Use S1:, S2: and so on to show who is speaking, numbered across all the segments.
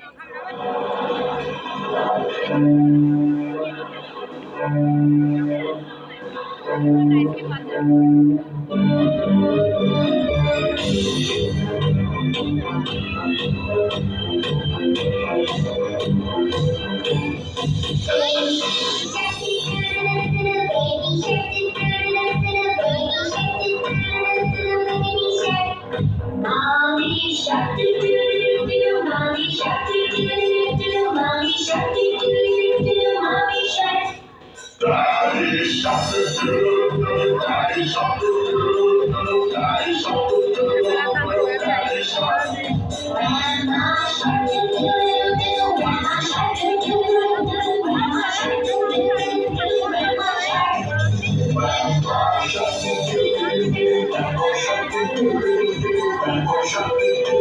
S1: Mommy shark do do do do, mommy shark do do do do, mommy shark do do do do, mommy shark. Daddy shark do do do, daddy shark do do do, daddy shark do do do, daddy shark. Grandma shark do do do, grandma shark do do do, grandma shark do do do, grandma shark. Grandma shark do do do, grandma shark do do do, grandma shark do do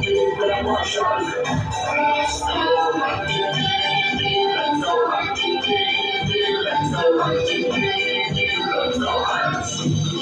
S1: do, grandma shark. Let's go right to let's go right to let's go right to let's go right to